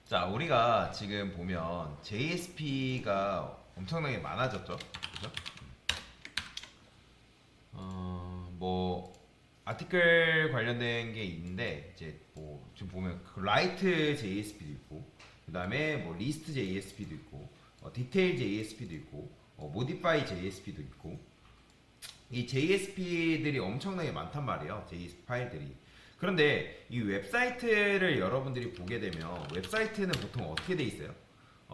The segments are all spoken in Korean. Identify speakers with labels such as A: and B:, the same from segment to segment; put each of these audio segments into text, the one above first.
A: 자, 우리가 지금 보면 JSP가 엄청나게 많아졌죠. 그죠? 뭐 아티클 관련된 게 있는데 이제 뭐 지금 보면 그 라이트 JSP도 있고, 그다음에 뭐 리스트 JSP도 있고, 디테일 JSP도 있고, 모디파이 JSP도 있고, 이 JSP들이 엄청나게 많단 말이에요. JSP 파일들이. 그런데 이 웹사이트를 여러분들이 보게 되면 웹사이트는 보통 어떻게 돼 있어요?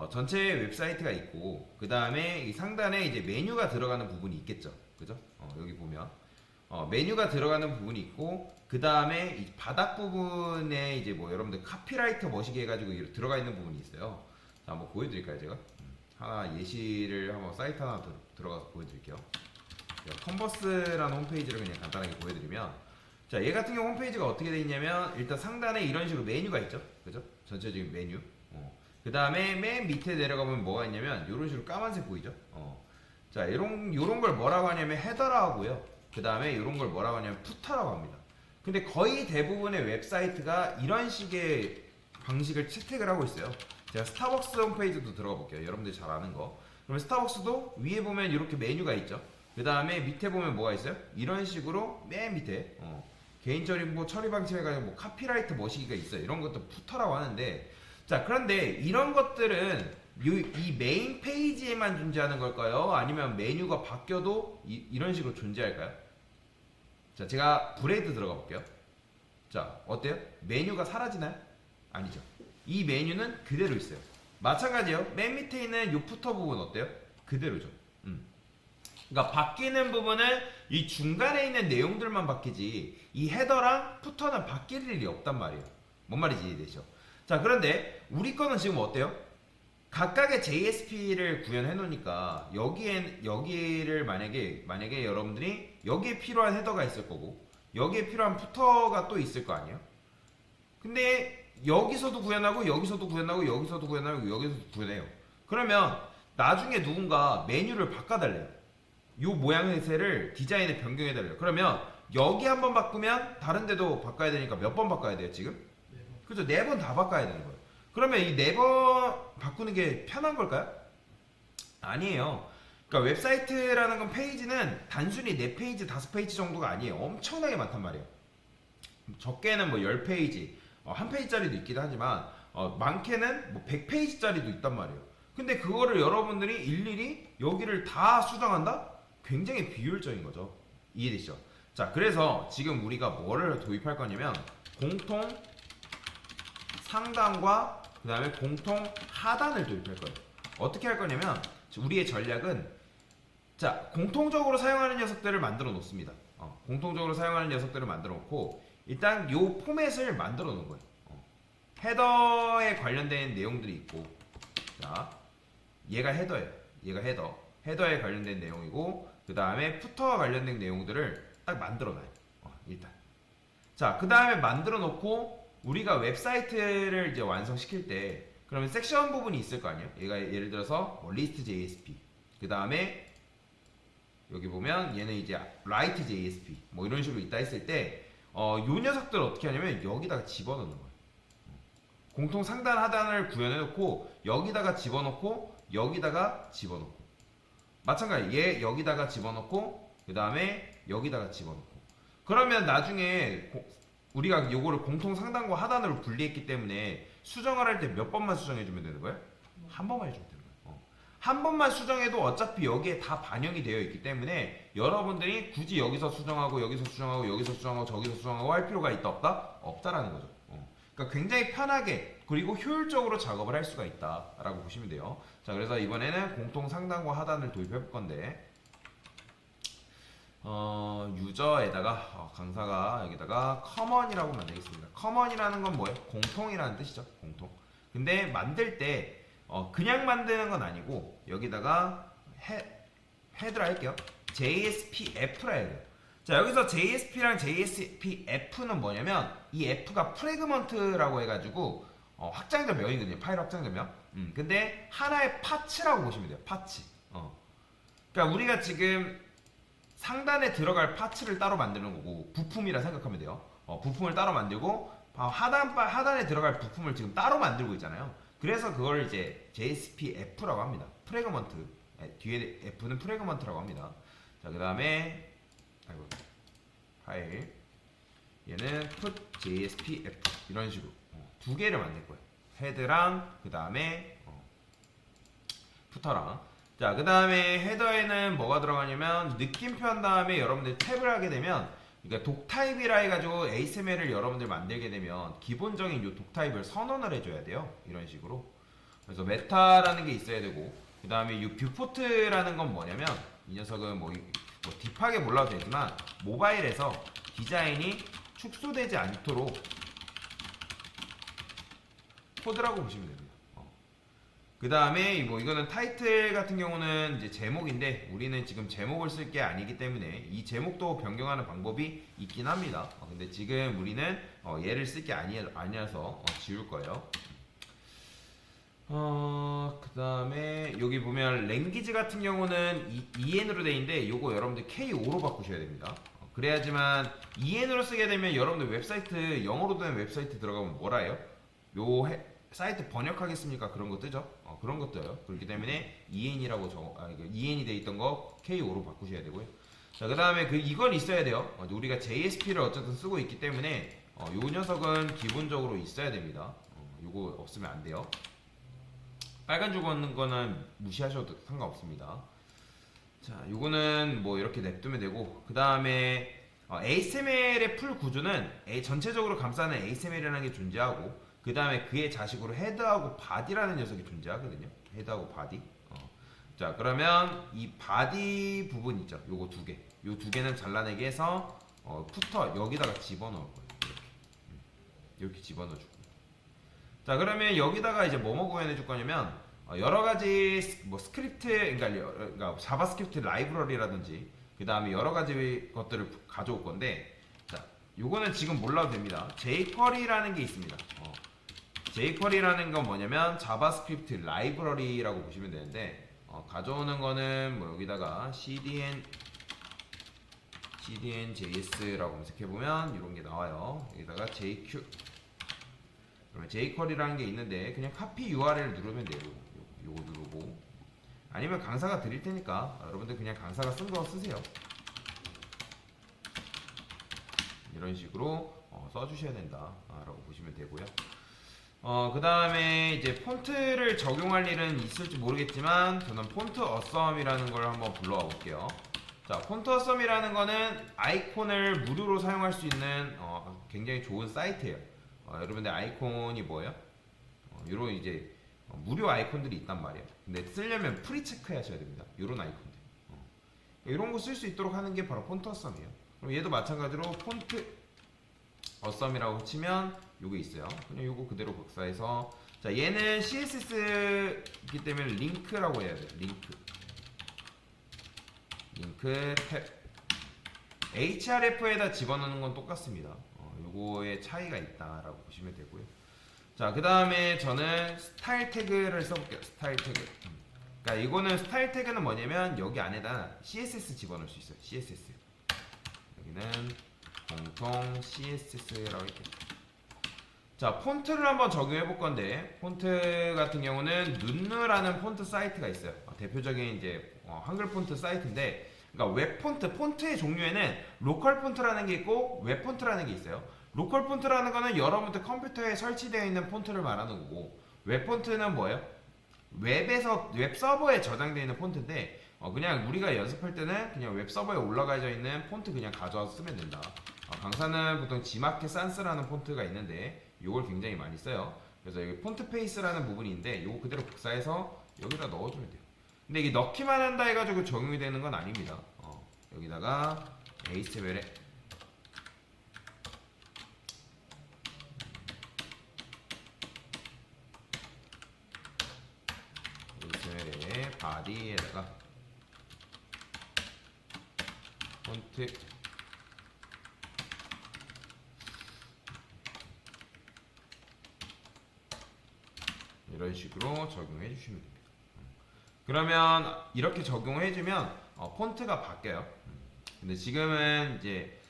A: 전체 웹사이트가 있고 그 다음에 이 상단에 이제 메뉴가 들어가는 부분이 있겠죠. 그죠? 여기 보면 메뉴가 들어가는 부분이 있고 그 다음에 이 바닥 부분에 이제 뭐 여러분들 카피라이터 머시기 해가지고 들어가 있는 부분이 있어요. 자, 한번 보여드릴까요, 제가? 하나 예시를 한번 사이트 하나 들어가서 보여드릴게요. 컨버스라는 홈페이지를 그냥 간단하게 보여드리면, 자, 얘 같은 경우 홈페이지가 어떻게 되어 있냐면 일단 상단에 이런 식으로 메뉴가 있죠. 그죠? 전체적인 메뉴. 그 다음에 맨 밑에 내려가면 뭐가 있냐면 이런 식으로 까만색 보이죠? 자, 요런 걸 뭐라고 하냐면 헤더라고 하고요. 그 다음에 요런 걸 뭐라고 하냐면 푸터라고 합니다. 근데 거의 대부분의 웹사이트가 이런 식의 방식을 채택을 하고 있어요. 제가 스타벅스 홈페이지도 들어가 볼게요. 여러분들 잘 아는 거. 그러면 스타벅스도 위에 보면 이렇게 메뉴가 있죠. 그 다음에 밑에 보면 뭐가 있어요? 이런 식으로 맨 밑에 개인적인 뭐 처리 방식 해가지고 뭐 카피라이트 머시기가 있어요. 이런 것도 푸터라고 하는데, 자, 그런데 이런 것들은 이 메인 페이지에만 존재하는 걸까요? 아니면 메뉴가 바뀌어도 이런 식으로 존재할까요? 자, 제가 브레이드 들어가 볼게요. 자, 어때요? 메뉴가 사라지나요? 아니죠. 이 메뉴는 그대로 있어요. 마찬가지예요. 맨 밑에 있는 이 푸터 부분 어때요? 그대로죠. 그러니까 바뀌는 부분은 이 중간에 있는 내용들만 바뀌지 이 헤더랑 푸터는 바뀔 일이 없단 말이에요. 뭔 말인지 이해되죠? 자, 그런데 우리 거는 지금 어때요? 각각의 JSP를 구현해 놓으니까 여기를 만약에 여러분들이 여기에 필요한 헤더가 있을 거고 여기에 필요한 푸터가 또 있을 거 아니에요? 근데 여기서도 구현하고 여기서도 구현하고 여기서도 구현하고 여기서도 구현해요. 그러면 나중에 누군가 메뉴를 바꿔달래요. 요 모양의 셀을 디자인에 변경해달래요. 그러면 여기 한번 바꾸면 다른 데도 바꿔야 되니까 몇 번 바꿔야 돼요, 지금? 그죠? 4번 다 바꿔야 되는 거예요. 그러면 이 4번 바꾸는 게 편한 걸까요? 아니에요. 그러니까 웹사이트라는 건 페이지는 단순히 4페이지, 5페이지 정도가 아니에요. 엄청나게 많단 말이에요. 적게는 뭐 10페이지, 한 페이지짜리도 있긴 하지만 많게는 뭐 100페이지짜리도 있단 말이에요. 근데 그거를 여러분들이 일일이 여기를 다 수정한다? 굉장히 비효율적인 거죠. 이해되시죠? 자, 그래서 지금 우리가 뭐를 도입할 거냐면 공통 상단과 그 다음에 공통 하단을 도입할 거예요. 어떻게 할 거냐면 우리의 전략은, 자, 공통적으로 사용하는 녀석들을 만들어 놓습니다. 공통적으로 사용하는 녀석들을 만들어 놓고 일단 요 포맷을 만들어 놓은 거예요. 헤더에 관련된 내용들이 있고, 자, 얘가 헤더예요. 얘가 헤더에 관련된 내용이고, 그 다음에 푸터와 관련된 내용들을 딱 만들어 놔요. 일단. 자, 그 다음에 만들어 놓고 우리가 웹사이트를 이제 완성시킬 때 그러면 섹션 부분이 있을 거 아니에요? 얘가 예를 들어서 뭐 리스트 JSP, 그 다음에 여기 보면 얘는 이제 라이트 JSP 뭐 이런 식으로 있다 했을 때 요 녀석들을 어떻게 하냐면 여기다가 집어넣는 거예요. 공통 상단 하단을 구현해 놓고 여기다가 집어넣고 여기다가 집어넣고, 마찬가지 얘 여기다가 집어넣고 그 다음에 여기다가 집어넣고, 그러면 나중에 우리가 요거를 공통 상단과 하단으로 분리했기 때문에 수정을 할 때 몇 번만 수정해주면 되는 거예요? 한 번만 해주면 되는 거예요. 한 번만 수정해도 어차피 여기에 다 반영이 되어 있기 때문에 여러분들이 굳이 여기서 수정하고 여기서 수정하고 여기서 수정하고 저기서 수정하고 할 필요가 있다 없다? 없다라는 거죠. 그러니까 굉장히 편하게 그리고 효율적으로 작업을 할 수가 있다라고 보시면 돼요. 자, 그래서 이번에는 공통 상단과 하단을 도입해 볼 건데, 유저에다가 강사가 여기다가 커먼이라고 만들겠습니다. 커먼이라는 건 뭐예요? 공통이라는 뜻이죠. 공통. 근데 만들 때 그냥 만드는 건 아니고 여기다가 헤드라 할게요. JSPF라 해야 돼요. 자, 여기서 JSP랑 JSPF는 뭐냐면 이 F가 프래그먼트라고 해가지고 확장자명이거든요. 파일 확장자명. 근데 하나의 파츠라고 보시면 돼요. 파츠. 그러니까 우리가 지금 상단에 들어갈 파츠를 따로 만드는 거고 부품이라 생각하면 돼요. 부품을 따로 만들고 하단에 들어갈 부품을 지금 따로 만들고 있잖아요. 그래서 그걸 이제 JSP-F라고 합니다. 프래그먼트. 뒤에 F는 프래그먼트라고 합니다. 자, 그 다음에 파일 얘는 put JSP-F 이런 식으로 두 개를 만들 거예요. 헤드랑 그 다음에 푸터랑. 자, 그 다음에 헤더에는 뭐가 들어가냐면 느낌표 한 다음에 여러분들 탭을 하게 되면, 그러니까 독타입이라 해가지고 ASMR을 여러분들 만들게 되면 기본적인 요 독타입을 선언을 해줘야 돼요. 이런 식으로. 그래서 메타라는 게 있어야 되고, 그 다음에 이 뷰포트라는 건 뭐냐면, 이 녀석은 뭐 딥하게 몰라도 되지만 모바일에서 디자인이 축소되지 않도록 코드라고 보시면 됩니다. 그 다음에 뭐 이거는 타이틀 같은 경우는 이제 제목인데, 우리는 지금 제목을 쓸 게 아니기 때문에 이 제목도 변경하는 방법이 있긴 합니다. 근데 지금 우리는 얘를 쓸 게 아니어서 지울 거예요. 그 다음에 여기 보면 랭귀지 같은 경우는 EN으로 돼 있는데 요거 여러분들 K5로 바꾸셔야 됩니다. 그래야지만 EN으로 쓰게 되면 여러분들 웹사이트, 영어로 된 웹사이트 들어가면 뭐라 해요? 사이트 번역하겠습니까? 그런 거 뜨죠? 그런 거 떠요. 그렇기 때문에 EN이라고 EN이 돼 있던 거 K5로 바꾸셔야 되고요. 자, 그 다음에 이건 있어야 돼요. 우리가 JSP를 어쨌든 쓰고 있기 때문에 요 녀석은 기본적으로 있어야 됩니다. 요거 없으면 안 돼요. 빨간 줄 걷는 거는 무시하셔도 상관없습니다. 자, 요거는 뭐 이렇게 냅두면 되고, 그 다음에 ASML의 풀 구조는 전체적으로 감싸는 ASML이라는 게 존재하고, 그 다음에 그의 자식으로 헤드하고 바디라는 녀석이 존재하거든요. 헤드하고 바디. 자, 그러면 이 바디 부분 있죠. 요거 두 개. 요 두 개는 잘라내기 해서 푸터 여기다가 집어넣을 거예요. 이렇게 집어넣어 줄 거예요. 자, 그러면 여기다가 이제 뭐뭐 구현해 줄 거냐면 여러 가지 뭐 스크립트, 그러니까 자바스크립트 라이브러리라든지 그 다음에 여러 가지 것들을 가져올 건데, 자, 요거는 지금 몰라도 됩니다. jQuery라는 게 있습니다. jQuery라는 건 뭐냐면 자바스크립트 라이브러리라고 보시면 되는데, 가져오는 거는 뭐 여기다가 CDN.JS라고 검색해 보면 이런 게 나와요. 여기다가 JQ, 그러면 jQuery라는 게 있는데 그냥 카피 URL 누르면 돼요. 요거 누르고, 아니면 강사가 드릴 테니까 여러분들 그냥 강사가 쓴 거 쓰세요. 이런 식으로 써주셔야 된다라고 보시면 되고요. 그 다음에 이제 폰트를 적용할 일은 있을지 모르겠지만 저는 폰트 어썸이라는 걸 한번 불러와 볼게요. 자, 폰트 어썸이라는 거는 아이콘을 무료로 사용할 수 있는 굉장히 좋은 사이트예요. 여러분들 아이콘이 뭐예요? 이런 이제 무료 아이콘들이 있단 말이에요. 근데 쓰려면 프리 체크 하셔야 됩니다. 이런 아이콘들. 이런 거 쓸 수 있도록 하는 게 바로 폰트 어썸이에요. 그럼 얘도 마찬가지로 폰트 어썸이라고 치면 요게 있어요. 그냥 요거 그대로 복사해서, 자, 얘는 CSS이기 때문에 링크라고 해야 돼요. 링크 탭. href에다 집어넣는 건 똑같습니다. 요거의 차이가 있다라고 보시면 되고요. 자, 그 다음에 저는 스타일 태그를 써볼게요. 스타일 태그. 그러니까 이거는 스타일 태그는 뭐냐면 여기 안에다 CSS 집어넣을 수 있어요. CSS. 여기는 공통 CSS라고 할게요. 자, 폰트를 한번 적용해 볼 건데, 폰트 같은 경우는 눈누라는 폰트 사이트가 있어요. 대표적인 이제 한글 폰트 사이트인데, 그러니까 웹 폰트, 폰트의 종류에는 로컬 폰트라는 게 있고 웹 폰트라는 게 있어요. 로컬 폰트라는 거는 여러분들 컴퓨터에 설치되어 있는 폰트를 말하는 거고, 웹 폰트는 뭐예요? 웹 서버에 저장되어 있는 폰트인데, 그냥 우리가 연습할 때는 그냥 웹 서버에 올라가져 있는 폰트 그냥 가져와서 쓰면 된다. 강사는 보통 지마켓 산스라는 폰트가 있는데 이걸 굉장히 많이 써요. 그래서 여기 폰트 페이스라는 부분이 있는데 이거 그대로 복사해서 여기다 넣어주면 돼요. 근데 이게 넣기만 한다 해가지고 적용이 되는 건 아닙니다. 여기다가 HTML에 바디에다가 폰트 이런 식으로 적용해 주시면 됩니다. 그러면 이렇게 적용해 주면 폰트가 바뀌어요. 근데 지금은 이제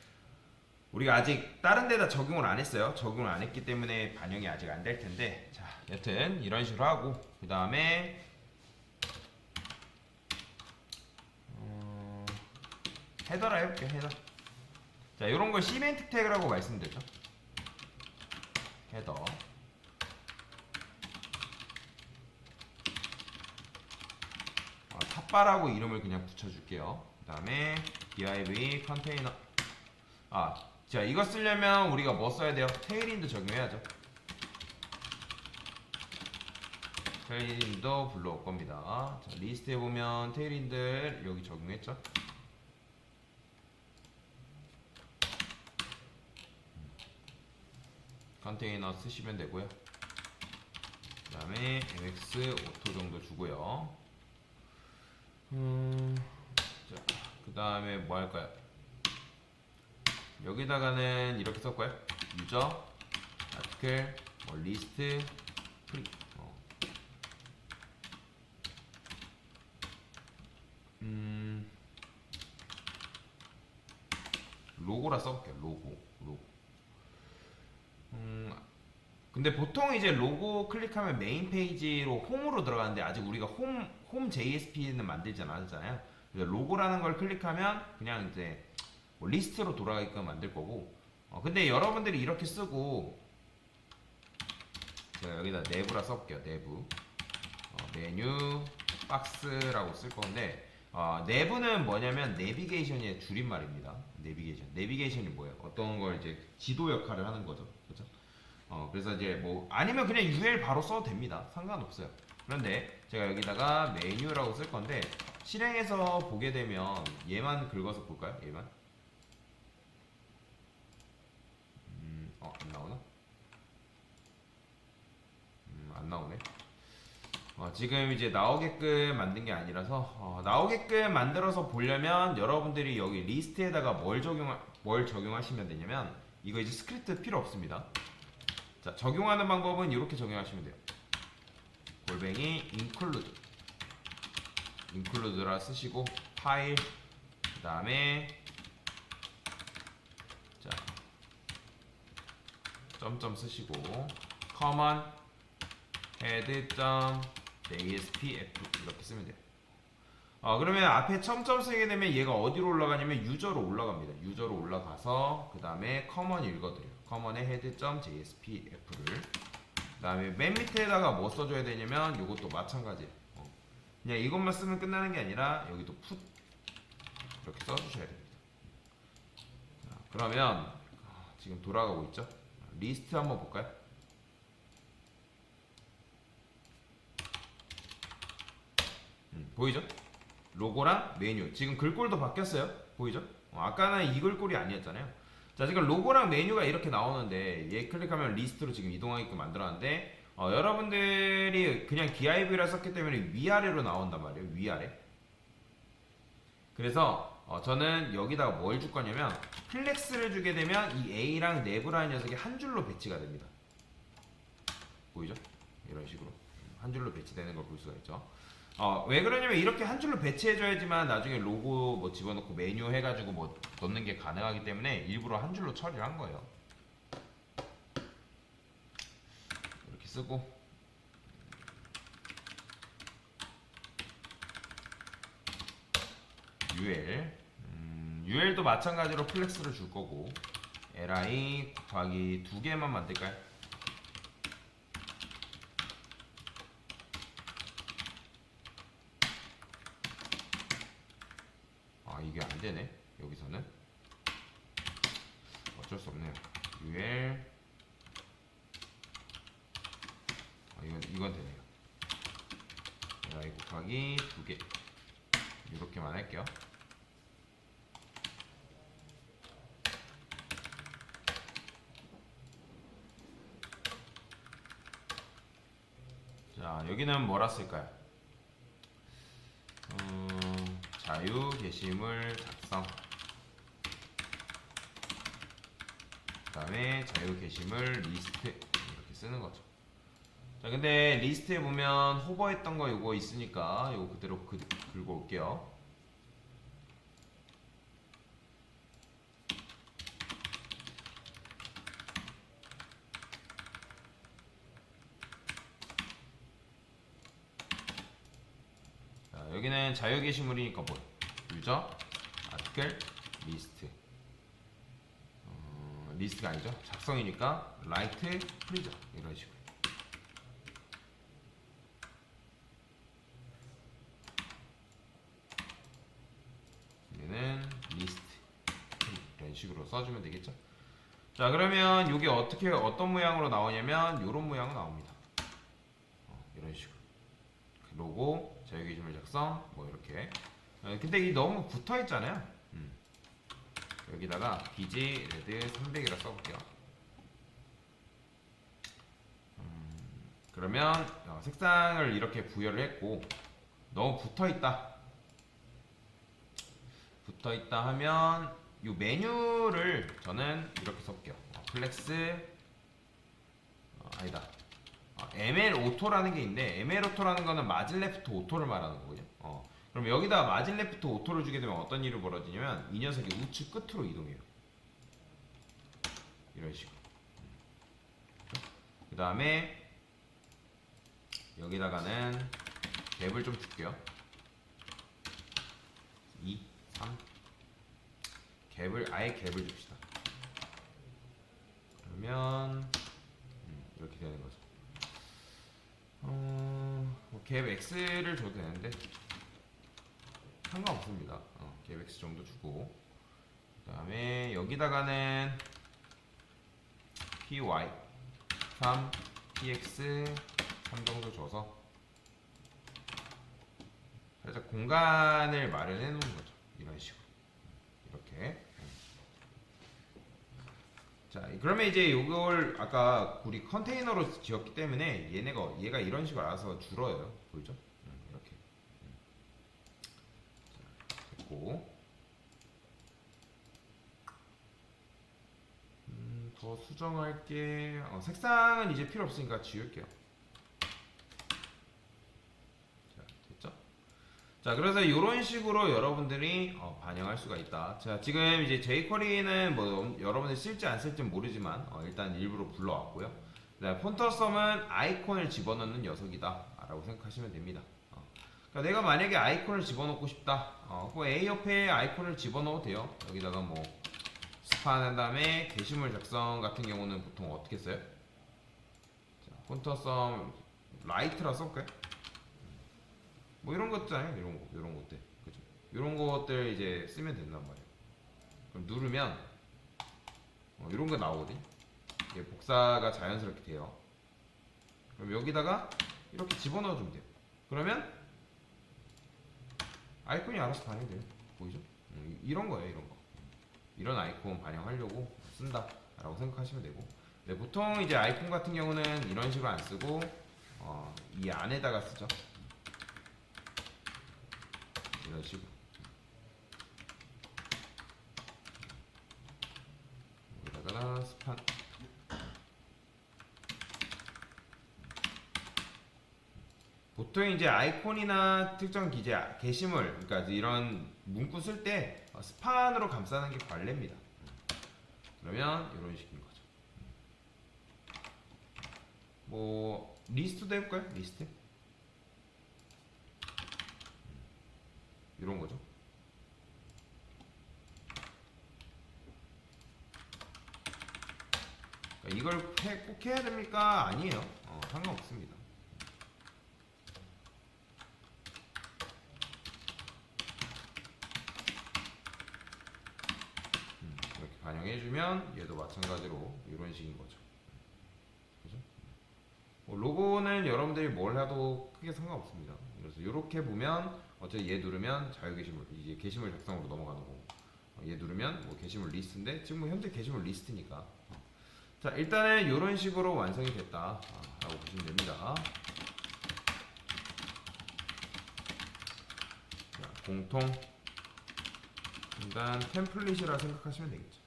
A: 우리가 아직 다른 데다 적용을 안 했어요. 적용을 안 했기 때문에 반영이 아직 안 될 텐데, 자, 여튼 이런 식으로 하고, 그 다음에 헤더라 해볼게요. 헤더. 자, 이런 걸 시멘틱 태그라고 말씀드렸죠. 헤더. 탑바라고 이름을 그냥 붙여줄게요. 그 다음에 div 컨테이너. 자, 이거 쓰려면 우리가 뭐 써야 돼요? 테일인도 적용해야죠. 테일인도 불러올 겁니다. 자, 리스트에 보면 테일인들 여기 적용했죠? 컨테이너 쓰시면 되고요. 그 다음에 mx 오토 정도 주고요. 자, 그 다음에 뭐 할까요? 여기다가는 이렇게 쓸까요? 유저, 아티클, 뭐 리스트, 프리. 로고라 써볼게요. 로고. 근데 보통 이제 로고 클릭하면 메인 페이지로 홈으로 들어가는데 아직 우리가 홈 JSP는 만들지 않았잖아요. 그래서 로고라는 걸 클릭하면 그냥 이제 뭐 리스트로 돌아가게끔 만들 거고. 근데 여러분들이 이렇게 쓰고, 제가 여기다 내부라 써볼게요. 내부. 메뉴 박스라고 쓸 건데, 내부는 뭐냐면 내비게이션의 줄임말입니다. 내비게이션이 뭐예요? 어떤 걸 이제 지도 역할을 하는 거죠. 그렇죠? 그래서 이제 뭐 아니면 그냥 UL 바로 써도 됩니다. 상관없어요. 그런데 제가 여기다가 메뉴라고 쓸 건데, 실행해서 보게 되면 얘만 긁어서 볼까요? 얘만. 안 나오나? 안 나오네. 지금 이제 나오게끔 만든 게 아니라서, 나오게끔 만들어서 보려면 여러분들이 여기 리스트에다가 뭘 적용하시면 되냐면, 이거 이제 스크립트 필요 없습니다. 자, 적용하는 방법은 이렇게 적용하시면 돼요. 골뱅이 include라 쓰시고, 파일, 그 다음에 자, 점점 쓰시고, common head.jspf 이렇게 쓰면 돼요. 그러면 앞에 점점 쓰게 되면 얘가 어디로 올라가냐면 유저로 올라갑니다. 유저로 올라가서 그 다음에 common 읽어드려요. common의 head.jspf를, 그 다음에 맨 밑에다가 뭐 써줘야 되냐면 이것도 마찬가지. 그냥 이것만 쓰면 끝나는 게 아니라 여기도 put 이렇게 써주셔야 됩니다. 자, 그러면 지금 돌아가고 있죠. 리스트 한번 볼까요? 보이죠? 로고랑 메뉴. 지금 글꼴도 바뀌었어요. 보이죠? 아까는 이 글꼴이 아니었잖아요. 자, 지금 로고랑 메뉴가 이렇게 나오는데 얘 클릭하면 리스트로 지금 이동하게끔 만들어놨는데, 여러분들이 그냥 div라 썼기 때문에 위아래로 나온단 말이에요. 위아래. 그래서 저는 여기다가 뭘 줄 거냐면 플렉스를 주게 되면 이 A랑 내부라는 녀석이 한 줄로 배치가 됩니다. 보이죠? 이런 식으로 한 줄로 배치되는 걸 볼 수가 있죠. 왜 그러냐면 이렇게 한 줄로 배치해줘야지만 나중에 로고 뭐 집어넣고 메뉴 해가지고 뭐 넣는 게 가능하기 때문에 일부러 한 줄로 처리를 한 거예요. 이렇게 쓰고, UL도 마찬가지로 플렉스를 줄 거고, li 곱하기 2개만 만들까요? 이게 안 되네. 여기서는 어쩔 수 없네요. UL 이건 되네요. li 곱하기 2개 이렇게만 할게요. 자, 여기는 뭐라 쓸까요? 자유 게시물 작성, 그 다음에 자유 게시물 리스트 이렇게 쓰는 거죠. 자, 근데 리스트에 보면 호버했던 거 요거 있으니까 요거 그대로 긁어 올게요. 여기는 자유 게시물이니까 뭐 유저 아티클 리스트 리스트가 아니죠. 작성이니까 라이트 프리저 이런 식으로. 여기는 리스트 이런 식으로 써주면 되겠죠. 자, 그러면 이게 어떤 모양으로 나오냐면 이런 모양으로 나옵니다. 이런 식으로 로고, 자유게시물 작성 뭐 이렇게. 근데 이 너무 붙어 있잖아요. 여기다가 BG 레드 300이라 써볼게요. 그러면 색상을 이렇게 부여를 했고 너무 붙어있다 하면 이 메뉴를 저는 이렇게 써볼게요. 플렉스 아니다. ML 오토라는 게 있는데 ML 오토라는 거는 마진 레프트 오토를 말하는 거거든요. 그럼 여기다 마진 레프트 오토를 주게 되면 어떤 일이 벌어지냐면 이 녀석이 우측 끝으로 이동해요. 이런 식으로. 그 다음에 여기다가는 갭을 좀 줄게요. 2, 3 아예 갭을 줍시다. 그러면 이렇게 되는 거죠. 갭 X를 줘도 되는데 상관없습니다. 갭 X 정도 주고 그 다음에 여기다가는 PY 3 PX 3 정도 줘서 살짝 공간을 마련해 놓은 거죠. 이런 식으로 이렇게. 자, 그러면 이제 이걸 아까 우리 컨테이너로 지었기 때문에 얘가 이런 식으로 알아서 줄어요. 보이죠? 이렇게. 자, 됐고. 더 수정할게. 색상은 이제 필요 없으니까 지울게요. 자, 됐죠? 자, 그래서 이런 식으로 여러분들이 반영할 수가 있다. 자, 지금 이제 jQuery는 뭐 여러분들 쓸지 안 쓸지 모르지만 일단 일부러 불러왔고요. 폰터썸은 아이콘을 집어넣는 녀석이다 라고 생각하시면 됩니다. 그러니까 내가 만약에 아이콘을 집어넣고 싶다. 그 A 옆에 아이콘을 집어넣어도 돼요. 여기다가 뭐 스판 한 다음에 게시물 작성 같은 경우는 보통 어떻게 써요? 자, 폰터썸 라이트라 써볼까요? 뭐 이런 거 있잖아요. 이런 것들. 그죠? 이런 것들 이제 쓰면 된단 말이에요. 그럼 누르면 이런 거 나오거든요. 이게 복사가 자연스럽게 돼요. 그럼 여기다가 이렇게 집어넣어 주면 돼요. 그러면 아이콘이 알아서 반영돼요. 보이죠? 이런 거예요. 이런 거. 이런 아이콘 반영하려고 쓴다 라고 생각하시면 되고. 네, 보통 이제 아이콘 같은 경우는 이런 식으로 안 쓰고 이 안에다가 쓰죠. 이런 식으로. 여기다가 스판. 보통 이제 아이콘이나 특정 기재, 게시물, 그러니까 이런 문구 쓸 때 스판으로 감싸는 게 관례입니다. 그러면 이런 식인 거죠. 뭐 리스트도 해볼까요? 리스트. 이런 거죠. 그러니까 이걸 꼭 해야 됩니까? 아니에요. 상관없습니다. 이렇게 반영해주면 얘도 마찬가지로 이런 식인 거죠. 그죠? 로고는 여러분들이 뭘 해도 크게 상관없습니다. 그래서 이렇게 보면 어차피 얘 누르면 자유 게시물, 이제 게시물 작성으로 넘어가는 거고, 얘 누르면 뭐 게시물 리스트인데 지금 뭐 현재 게시물 리스트니까. 자, 일단은 이런 식으로 완성이 됐다 라고 보시면 됩니다. 자, 공통 일단 템플릿이라 생각하시면 되겠죠.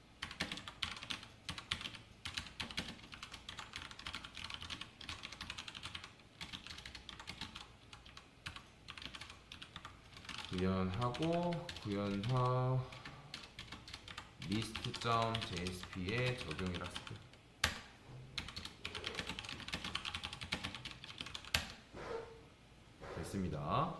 A: 구현하고 구현화 list.jsp에 적용이라 쓸게요. 됐습니다.